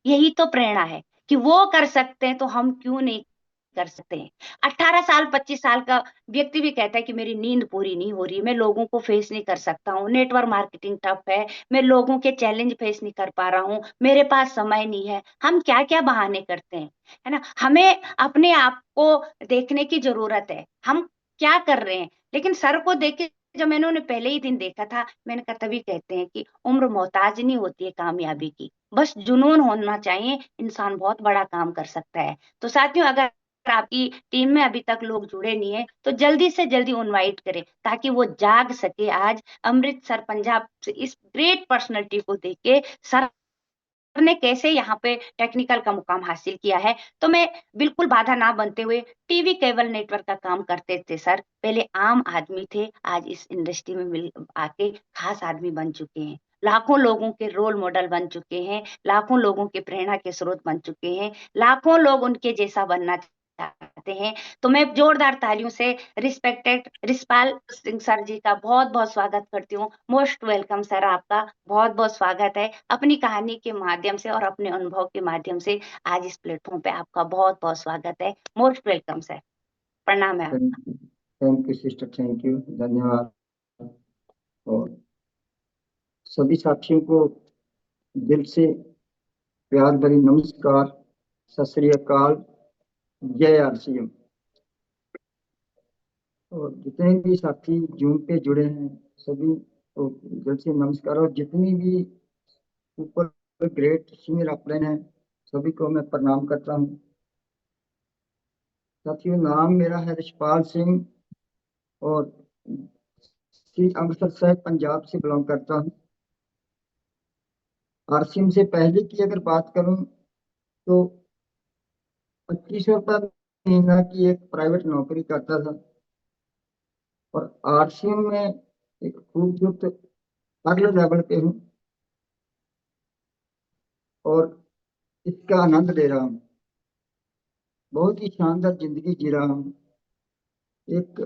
यही तो प्रेरणा है कि वो कर सकते हैं तो हम क्यों नहीं कर सकते हैं। 18 साल 25 साल का व्यक्ति भी कहता है कि मेरी नींद पूरी नहीं हो रही, मैं लोगों को फेस नहीं कर सकता हूँ, नेटवर्क मार्केटिंग टफ है, मैं लोगों के चैलेंज फेस नहीं कर पा रहा हूँ, मेरे पास समय नहीं है। हम क्या क्या बहाने करते हैं, है ना। हमें अपने आप को देखने की जरूरत है, हम क्या कर रहे हैं। लेकिन सर को देख के जब मैंने उन्हें पहले ही दिन देखा था, मैंने कहा तभी कहते हैं कि उम्र मोहताज नहीं होती है कामयाबी की, बस जुनून होना चाहिए, इंसान बहुत बड़ा काम कर सकता है। तो साथियों, अगर आपकी टीम में अभी तक लोग जुड़े नहीं है तो जल्दी से जल्दी इनवाइट करें, ताकि वो जाग सके आज अमृतसर पंजाब से इस ग्रेट पर्सनैलिटी को देख के, सर ने कैसे यहाँ पे टेक्निकल का मुकाम हासिल किया है। तो मैं बिल्कुल बाधा ना बनते हुए, टीवी केबल नेटवर्क का काम करते थे सर, पहले आम आदमी थे, आज इस इंडस्ट्री में मिल आके खास आदमी बन चुके हैं, लाखों लोगों के रोल मॉडल बन चुके हैं, लाखों लोगों के प्रेरणा के स्रोत बन चुके हैं, लाखों लोग उनके जैसा बनना चाहते हैं। तो मैं जोरदार तालियों से रिस्पेक्टेड रिसपाल सिंह सर जी का बहुत बहुत स्वागत करती हूँ। मोस्ट वेलकम सर, आपका बहुत बहुत स्वागत है। अपनी कहानी के माध्यम से और अपने अनुभव के माध्यम से आज इस प्लेटफॉर्म पे आपका बहुत बहुत स्वागत है। मोस्ट वेलकम सर, प्रणाम है आपका। Thank you sister, thank you, धन्यवाद। और सभी साथियों को दिल से प्यार भरी नमस्कार, सत श्री अकाल, जय आरसीएम। और जितने भी साथी जूम पे जुड़े हैं सभी को दिल से नमस्कार। और जितनी भी ऊपर ग्रेट सीनियर अपलाइन है सभी को मैं प्रणाम करता हूँ। साथियों, नाम मेरा है रिशपाल सिंह और श्री अमृतसर साहिब पंजाब से बिलोंग करता हूँ। आरसीएम से पहले की अगर बात करूं तो 2500 रुपये महीना की एक प्राइवेट नौकरी करता था और आरसीएम में एक खूबसूरत अगले लेवल पे हूँ और इसका आनंद ले रहा हूँ। बहुत ही शानदार जिंदगी जी रहा हूँ, एक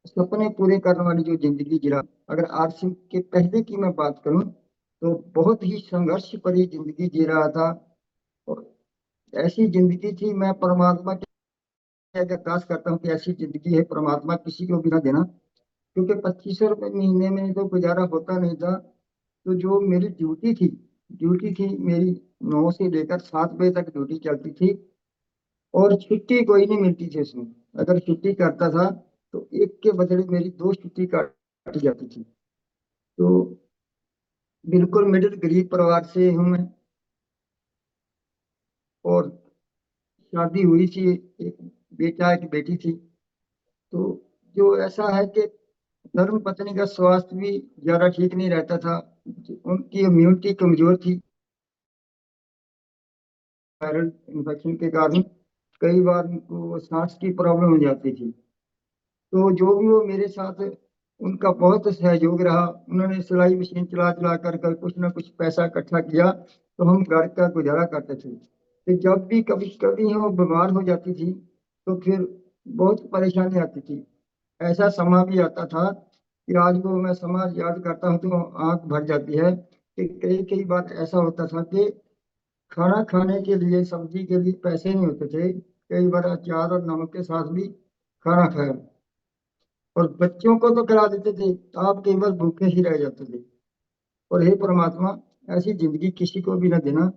सपने पूरे करने वाली जो जिंदगी जी रहा हूं। अगर आरसीएम के पहले की मैं बात करूं तो बहुत ही संघर्ष भरी जिंदगी जी रहा था और ऐसी जिंदगी थी, मैं परमात्मा के अरदास करता हूँ कि ऐसी जिंदगी है परमात्मा किसी को भी ना देना, क्योंकि 2500 रुपये महीने में तो गुजारा होता नहीं था। तो जो मेरी ड्यूटी थी मेरी 9 से लेकर 7 बजे तक ड्यूटी चलती थी और छुट्टी कोई नहीं मिलती थी उसमें। अगर छुट्टी करता था तो एक के बदले मेरी 2 छुट्टी काटी जाती थी। तो बिल्कुल मिडिल गरीब परिवार से हूँ मैं और शादी हुई थी, एक बेटा एक बेटी थी। तो जो ऐसा है कि धर्म पत्नी का स्वास्थ्य भी ज्यादा ठीक नहीं रहता था, उनकी इम्यूनिटी कमजोर थी वायरल इन्फेक्शन के कारण। कई बार उनको सांस की प्रॉब्लम हो जाती थी। तो जो भी वो मेरे साथ, उनका बहुत सहयोग रहा। उन्होंने सिलाई मशीन चला चला कर कुछ ना कुछ पैसा इकट्ठा किया तो हम घर का गुजारा करते थे। तो जब भी कभी कभी वो बीमार हो जाती थी तो फिर बहुत परेशानी आती थी। ऐसा समय भी आता था कि आज वो मैं समाज याद करता हूँ तो आंख भर जाती है कि कई कई बार ऐसा होता था कि खाना खाने के लिए सब्जी के लिए पैसे नहीं होते थे। कई बार अचार और नमक के साथ भी खाना खाया और बच्चों को तो खिला देते थे, आप केवल भूखे ही रह जाते थे। और हे परमात्मा, ऐसी जिंदगी किसी को भी न देना।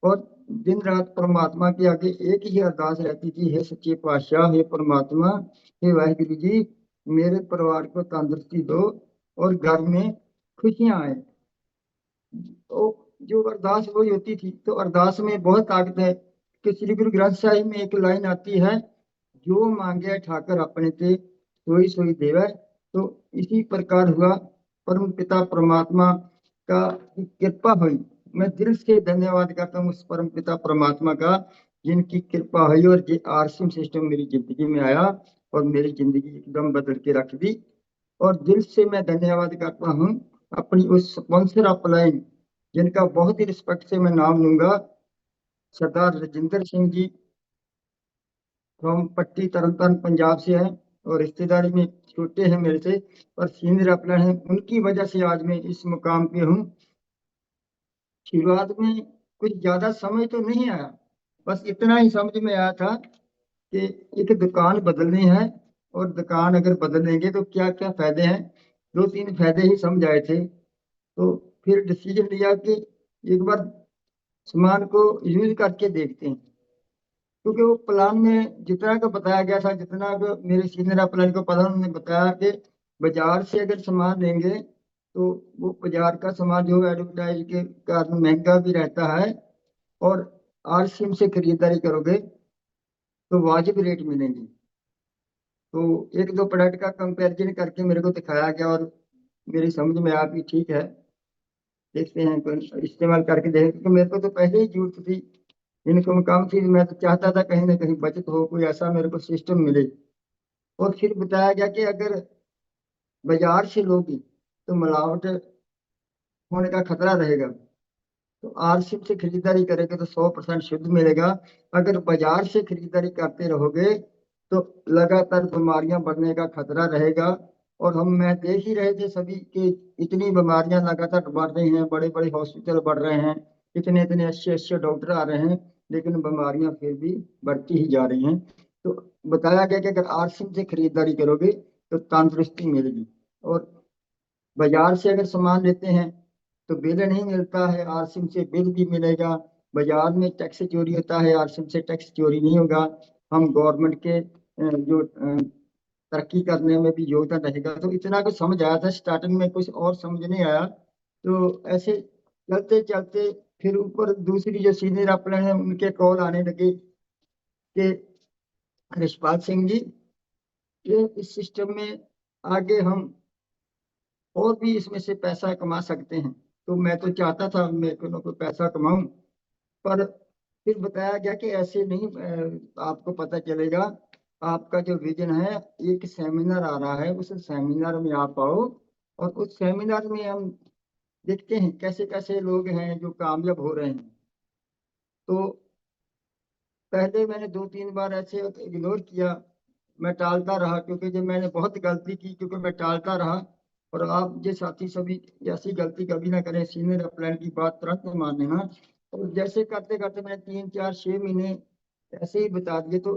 और दिन रात परमात्मा के आगे एक ही अरदास रहती थी, हे सच्चे पातशाह, हे परमात्मा, हे वाहिगुरु जी, मेरे परिवार को तंदुरुस्ती दो और घर में खुशियां आए। तो जो अरदास वही होती थी। तो अरदास में बहुत ताकत है कि श्री गुरु ग्रंथ साहिब में एक लाइन आती है, जो मांगे ठाकर अपने ते सोई सोई देवै। तो इसी प्रकार हुआ, परम पिता परमात्मा का कृपा हुई। मैं दिल से धन्यवाद करता हूँ उस परम पिता परमात्मा का, जिनकी कृपा हुई और ये आरसीएम सिस्टम मेरी जिंदगी में आया और मेरी जिंदगी एकदम बदल के रख दी। और दिल से मैं धन्यवाद करता हूँ अपनी उस स्पॉन्सर अपलाइन, जिनका बहुत ही रिस्पेक्ट से मैं नाम लूंगा, सरदार राजिंदर सिंह जी फ्रॉम पट्टी तरनतारन पंजाब से है और रिश्तेदारी में छोटे हैं मेरे से पर सीनियर अपलाइन हैं। उनकी वजह से आज मैं इस मुकाम पे हूँ। शुरुआत में कुछ ज्यादा समझ तो नहीं आया, बस इतना ही समझ में आया था कि एक दुकान बदलनी है, और दुकान अगर बदलेंगे तो क्या क्या फायदे हैं, दो तीन फायदे ही समझ आए थे। तो फिर डिसीजन लिया कि एक बार सामान को यूज करके देखते हैं, क्योंकि वो प्लान में जितना का बताया गया था, जितना का मेरे सीनियर प्लान को पता, उन्होंने बताया कि बाजार से अगर सामान लेंगे तो वो बाजार का सामान जो एडवर्टाइज के कारण महंगा भी रहता है, और आरसीएम से खरीदारी करोगे तो वाजिब रेट मिलेंगे। तो एक दो प्रोडक्ट का कंपैरिजन करके मेरे को दिखाया गया, और मेरी समझ में आ भी ठीक है, देखते हैं कोई इस्तेमाल करके देखें, क्योंकि मेरे को तो पहले ही जरूरत थी, इनकम कम थी, मैं तो चाहता था कहीं ना कहीं बचत हो, कोई ऐसा मेरे को सिस्टम मिले। और फिर बताया गया कि अगर बाजार से लोगी तो मिलावट होने का खतरा रहेगा, तो आरसीएम से खरीदारी करेंगे तो 100% शुद्ध मिलेगा। अगर बाजार से खरीदारी करते रहोगे तो लगातार बीमारियां बढ़ने का खतरा रहेगा। और हम मैं देख ही रहे थे सभी कि इतनी बीमारियां लगातार बढ़ रही हैं, बड़े बड़े हॉस्पिटल बढ़ रहे हैं, इतने इतने अच्छे अच्छे डॉक्टर आ रहे हैं, लेकिन बीमारियां फिर भी बढ़ती ही जा रही हैं। तो बताया गया कि अगर आरसीएम से खरीदारी करोगे तो तंदुरुस्ती मिलेगी। और बाजार से अगर सामान लेते हैं तो बिल नहीं मिलता है, आरसीएम से बिल भी मिलेगा। बाजार में टैक्स चोरी होता है, आरसीएम से टैक्स चोरी नहीं होगा। हम गवर्नमेंट के जो तरक्की करने में भी योगदान रहेगा। तो इतना कुछ समझ आया था, स्टार्टिंग में कुछ और समझ नहीं आया। तो ऐसे चलते चलते फिर ऊपर दूसरी जो सीनियर अपने हैं उनके कॉल आने लगे कि रिशपाल सिंह जी, ये इस सिस्टम में आगे हम और भी इसमें से पैसा कमा सकते हैं। तो मैं तो चाहता था मैं कोई ना कोई पैसा कमाऊं, पर फिर बताया गया कि ऐसे नहीं, आपको पता चलेगा, आपका जो विजन है, एक सेमिनार आ रहा है, उस सेमिनार में आप आओ, और उस सेमिनार में हम देखते हैं कैसे कैसे लोग हैं जो कामयाब हो रहे हैं। तो पहले मैंने दो तीन बार ऐसे इग्नोर किया, मैं टालता रहा, क्योंकि जब मैंने बहुत गलती की, क्योंकि मैं टालता रहा। और आप ये साथी सभी ऐसी गलती कभी ना करें, सीनियर अपलाइन की बात तुरंत नहीं मान लेना। और जैसे करते करते मैंने 3 4 6 महीने ऐसे ही बता दिए, तो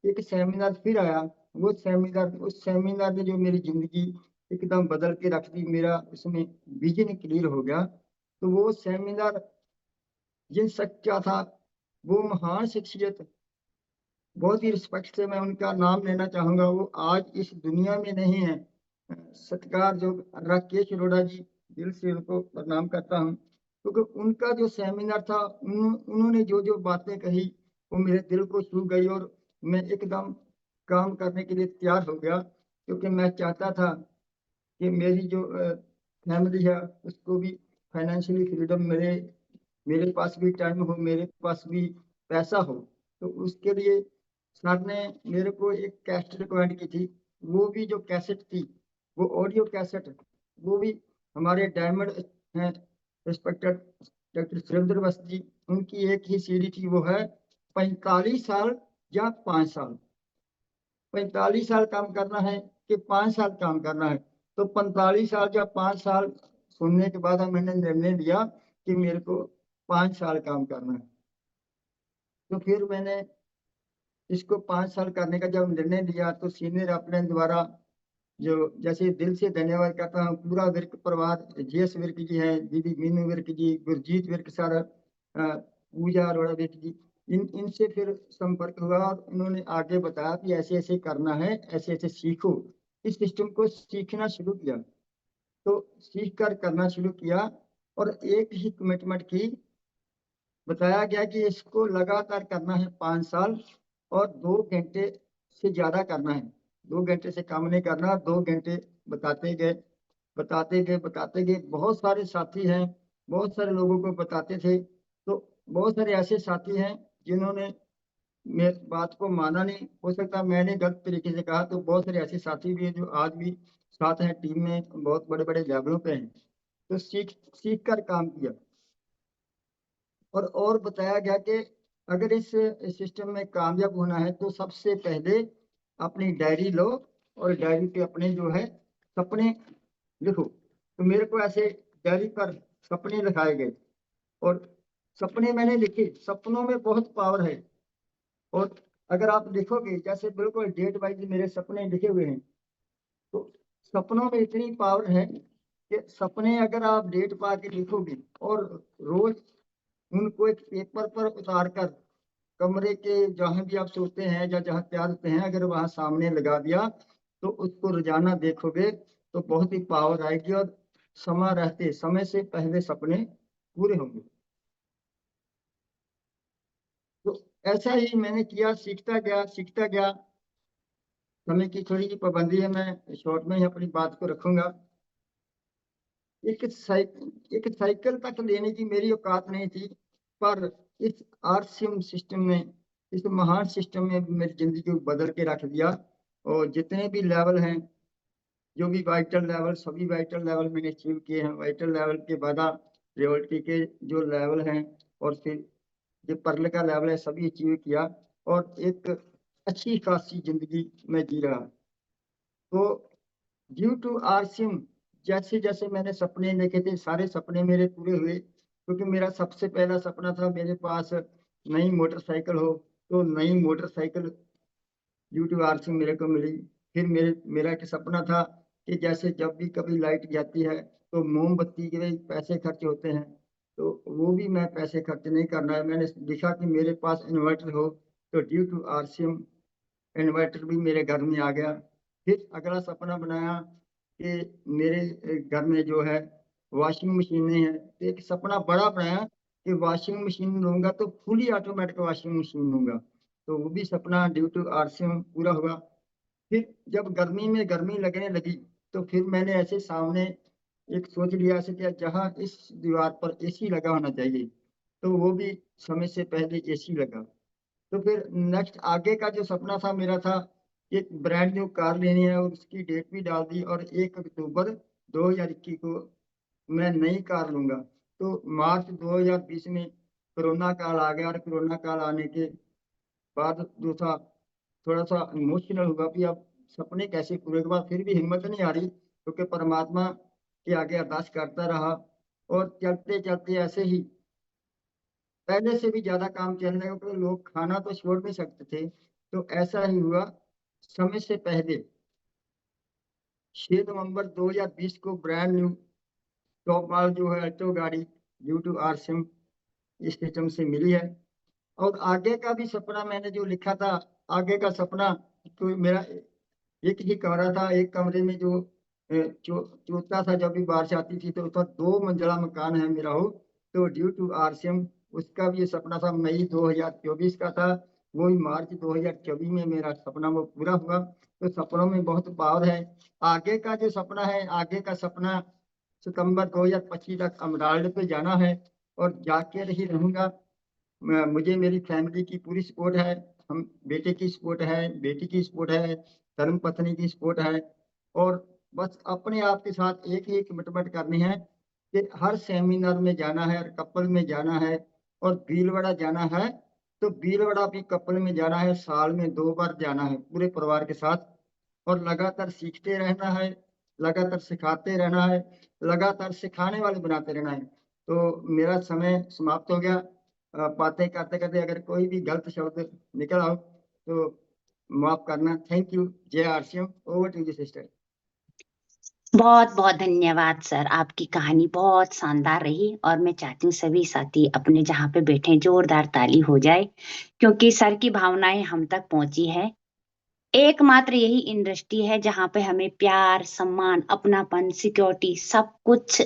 एक सेमिनार फिर आया। वो सेमिनार, उस सेमिनार ने जो मेरी जिंदगी एकदम बदल के रख दी, मेरा उसमें विजन क्लियर हो गया। तो वो सेमिनार जिन सच्चा था, वो महान शख्सियत, बहुत ही रिस्पेक्ट से मैं उनका नाम लेना चाहूंगा, वो आज इस दुनिया में नहीं है। सत्कार जो राकेश अरोड़ा जी, दिल से उनको प्रणाम करता हूँ, क्योंकि उनका जो सेमिनार था, उन्होंने जो जो बातें कही वो मेरे दिल को छू गई, और मैं एकदम काम करने के लिए तैयार हो गया। क्योंकि मैं चाहता था कि मेरी जो फैमिली है उसको भी फाइनेंशियली फ्रीडम मिले, मेरे पास भी टाइम हो, मेरे पास भी पैसा हो। तो उसके लिए सर ने मेरे को एक कैसेट रिकमेंड की थी। वो भी जो कैसेट थी, वो ऑडियो कैसेट, वो भी हमारे डायमंड हैं रिस्पेक्टेड डॉक्टर सुरेंद्र वस्त जी, उनकी एक ही सीडी थी, वो है 45 साल या 5 साल। 45 साल काम करना है कि 5 साल काम करना है। तो 45 साल या 5 साल सुनने के बाद मैंने निर्णय लिया कि मेरे को 5 साल काम करना है। तो फिर मैंने इसको 5 साल करने का जब निर्णय लिया, तो सीनियर अपने द्वारा जो, जैसे दिल से धन्यवाद करता हूँ पूरा विर्क परिवार, जीएस विर्क जी हैं, दीदी मीनू विर्क जी, गुरजीत विर्क सर, पूजा अरोड़ा विर्क जी, इन इनसे फिर संपर्क हुआ, और उन्होंने आगे बताया कि ऐसे ऐसे करना है, ऐसे ऐसे सीखो। इस सिस्टम को सीखना शुरू किया, तो सीख कर करना शुरू किया, और एक ही कमिटमेंट की, बताया गया कि इसको लगातार करना है 5 साल, और 2 घंटे से ज्यादा करना है, 2 घंटे से कम नहीं करना। 2 घंटे बताते गए, बताते गए, बताते गए, बहुत सारे साथी हैं, बहुत सारे लोगों को बताते थे। तो बहुत सारे ऐसे साथी हैं जिन्होंने मेरी बात को माना नहीं, हो सकता मैंने गलत तरीके से कहा, तो बहुत सारे ऐसे साथी भी हैं जो आज भी साथ हैं, टीम में बहुत बड़े बड़े लेवलों पे हैं। तो सीख सीख कर काम किया। और बताया गया कि अगर इस सिस्टम में कामयाब होना है तो सबसे पहले अपनी डायरी लो, और डायरी पे अपने जो है सपने लिखो। तो मेरे को ऐसे डायरी पर सपने लिखाए गए, और सपने मैंने लिखे, सपनों में बहुत पावर है। और अगर आप देखोगे जैसे बिल्कुल डेट वाइज मेरे सपने लिखे हुए हैं, तो सपनों में इतनी पावर है कि सपने अगर आप डेट पा के लिखोगे और रोज उनको एक पेपर पर उतार कर कमरे के जहां भी आप सोते हैं या जहां तैयार होते हैं, अगर वहां सामने लगा दिया तो उसको रोजाना देखोगे तो बहुत ही पावर आएगी और समय रहते, समय से पहले सपने पूरे होंगे। तो ऐसा ही मैंने किया, सीखता गया सीखता गया। समय की थोड़ी सी पाबंदी है, मैं शॉर्ट में ही अपनी बात को रखूंगा। एक साइकिल तक लेने की मेरी औकात नहीं थी, पर इस आरसीएम सिस्टम ने, इस महान सिस्टम ने मेरी जिंदगी को बदल के रख दिया। और जितने भी लेवल हैं, जो भी वाइटल लेवल, सभी वाइटल लेवल मैंने अचीव किए हैं। वाइटल लेवल के बाद रियोल्टी के जो लेवल हैं और फिर जो पर्ल का लेवल है, सभी अचीव किया और एक अच्छी खासी जिंदगी में जी रहा। तो ड्यू टू आरसीएम, जैसे जैसे मैंने सपने देखे थे, सारे सपने मेरे पूरे हुए। क्योंकि मेरा सबसे पहला सपना था मेरे पास नई मोटरसाइकिल हो, तो नई मोटरसाइकिल ड्यू टू आरसीएम मेरे को मिली। फिर मेरा एक सपना था कि जैसे जब भी कभी लाइट जाती है तो मोमबत्ती के भी पैसे खर्च होते हैं, तो वो भी मैं पैसे खर्च नहीं करना है। मैंने लिखा कि मेरे पास इन्वर्टर हो, तो ड्यू टू आरसीएम इन्वर्टर भी मेरे घर में आ गया। फिर अगला सपना बनाया कि मेरे घर में जो है वॉशिंग मशीनें हैं, तो एक सपना बड़ा बनाया कि वॉशिंग मशीन लूंगा तो फुली ऑटोमेटिक वॉशिंग मशीन लूंगा। तो वो भी सपना ड्यू टू आरसीएम पूरा हुआ। फिर जब गर्मी में गर्मी लगने लगी, तो फिर मैंने ऐसे सामने एक सोच लिया ऐसे कि जहाँ इस दीवार पर एसी लगा होना चाहिए, तो वो भी समय से पहले एसी लगा। तो फिर नेक्स्ट आगे का जो सपना था मेरा था, एक ब्रांड न्यू कार लेनी है और उसकी डेट भी डाल दी, और 1 अक्टूबर 2021 को मैं नई कार लूंगा। तो मार्च 2020 में कोरोना काल आ गया, और कोरोना काल आने के बाद दूसरा थोड़ा सा इमोशनल हुआ कि अब सपने कैसे पूरे के बाद, फिर भी हिम्मत नहीं आ रही, क्योंकि परमात्मा के आगे अरदास करता रहा। और चलते चलते ऐसे ही पहले से भी ज्यादा काम चलने लगा, क्योंकि लोग खाना तो छोड़ नहीं सकते थे। तो ऐसा ही हुआ, समय से पहले 6 नवंबर 2020 को ब्रांड न्यू टॉप मॉडल जो है अल्टो गाड़ी ड्यू टू आरसीएम सिस्टम से मिली है। और आगे का भी सपना मैंने जो लिखा था, आगे का सपना, तो मेरा एक ही कमरा था, एक कमरे में जो चोता था, जब भी बारिश आती थी तो उसका 2 मंजिला मकान है मेरा हो। तो ड्यू टू आरसीएम उसका भी ये सपना था, मई 2024 का था, वो ही मार्च 2024 में मेरा सपना वो पूरा हुआ। तो सपनों में बहुत पावर है। आगे का जो सपना है, आगे का सपना सितंबर 2025 तक अमराल्ड पे जाना है, और जाके ही रहूंगा। मुझे मेरी फैमिली की पूरी सपोर्ट है। हम बेटे की सपोर्ट है, बेटी की सपोर्ट है, धर्म पत्नी की सपोर्ट है। और बस अपने आप के साथ एक ही कमिटमेंट करनी है कि हर सेमिनार में जाना है, हर कपल में जाना है, और भीलवाड़ा जाना है तो भीलवाड़ा भी कपल में जाना है, साल में 2 बार जाना है पूरे परिवार के साथ। और लगातार सीखते रहना है, लगातार सिखाते रहना है, लगातार सिखाने वाले बनाते रहना है। तो मेरा समय समाप्त हो गया। बातें करते करते अगर कोई भी गलत शब्द निकल आओ तो माफ करना। Thank you. जय RCM. Over to you sister. बहुत बहुत धन्यवाद सर, आपकी कहानी बहुत शानदार रही और मैं चाहती हूँ सभी साथी अपने जहाँ पे बैठे हैं, जोरदार ताली हो जाए, क्योंकि सर की भावनाएं हम तक पहुंची है। एकमात्र यही इंडस्ट्री है जहाँ पे हमें प्यार, सम्मान, अपनापन, सिक्योरिटी सब कुछ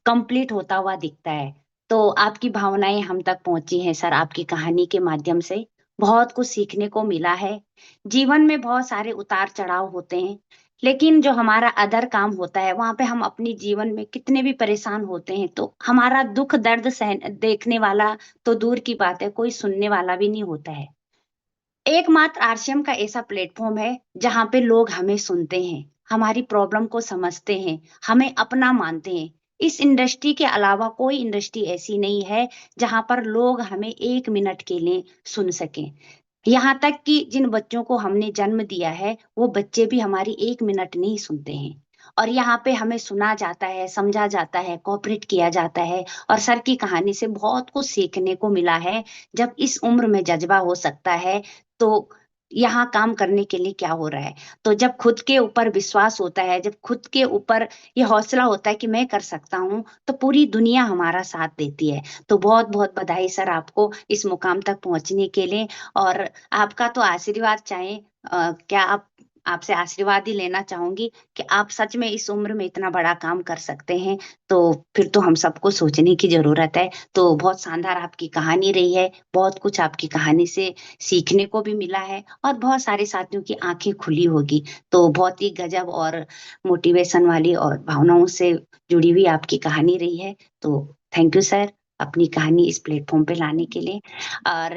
कंप्लीट होता हुआ दिखता है। तो आपकी भावनाएं हम तक पहुंची हैं सर, आपकी कहानी के माध्यम से बहुत कुछ सीखने को मिला है। जीवन में बहुत सारे उतार चढ़ाव होते हैं, लेकिन जो हमारा अदर काम होता है वहां पे हम अपनी जीवन में कितने भी परेशान होते हैं तो हमारा दुख दर्द सहन देखने वाला तो दूर की बात है, कोई सुनने वाला भी नहीं होता है। एकमात्र आरसीएम का ऐसा प्लेटफॉर्म है जहां पे लोग हमें सुनते हैं, हमारी प्रॉब्लम को समझते हैं, हमें अपना मानते हैं। इस इंडस्ट्री के अलावा कोई इंडस्ट्री ऐसी नहीं है जहां पर लोग हमें 1 मिनट के लिए सुन सकें। यहाँ तक कि जिन बच्चों को हमने जन्म दिया है वो बच्चे भी हमारी 1 मिनट नहीं सुनते हैं। और यहाँ पे हमें सुना जाता है, समझा जाता है, कोऑपरेट किया जाता है। और सर की कहानी से बहुत कुछ सीखने को मिला है। जब इस उम्र में जज्बा हो सकता है तो यहाँ काम करने के लिए क्या हो रहा है। तो जब खुद के ऊपर विश्वास होता है, जब खुद के ऊपर ये हौसला होता है कि मैं कर सकता हूँ, तो पूरी दुनिया हमारा साथ देती है। तो बहुत बहुत बधाई सर आपको इस मुकाम तक पहुंचने के लिए। और आपका तो आशीर्वाद चाहे क्या आप, आपसे आशीर्वाद ही लेना चाहूंगी कि आप सच में इस उम्र में इतना बड़ा काम कर सकते हैं। तो फिर तो हम सबको सोचने की जरूरत है। तो बहुत शानदार आपकी कहानी रही है, बहुत कुछ आपकी कहानी से सीखने को भी मिला है, और बहुत सारे साथियों की आंखें खुली होगी। तो बहुत ही गजब और मोटिवेशन वाली और भावनाओं से जुड़ी हुई आपकी कहानी रही है। तो थैंक यू सर, अपनी कहानी इस प्लेटफॉर्म पे लाने के लिए। और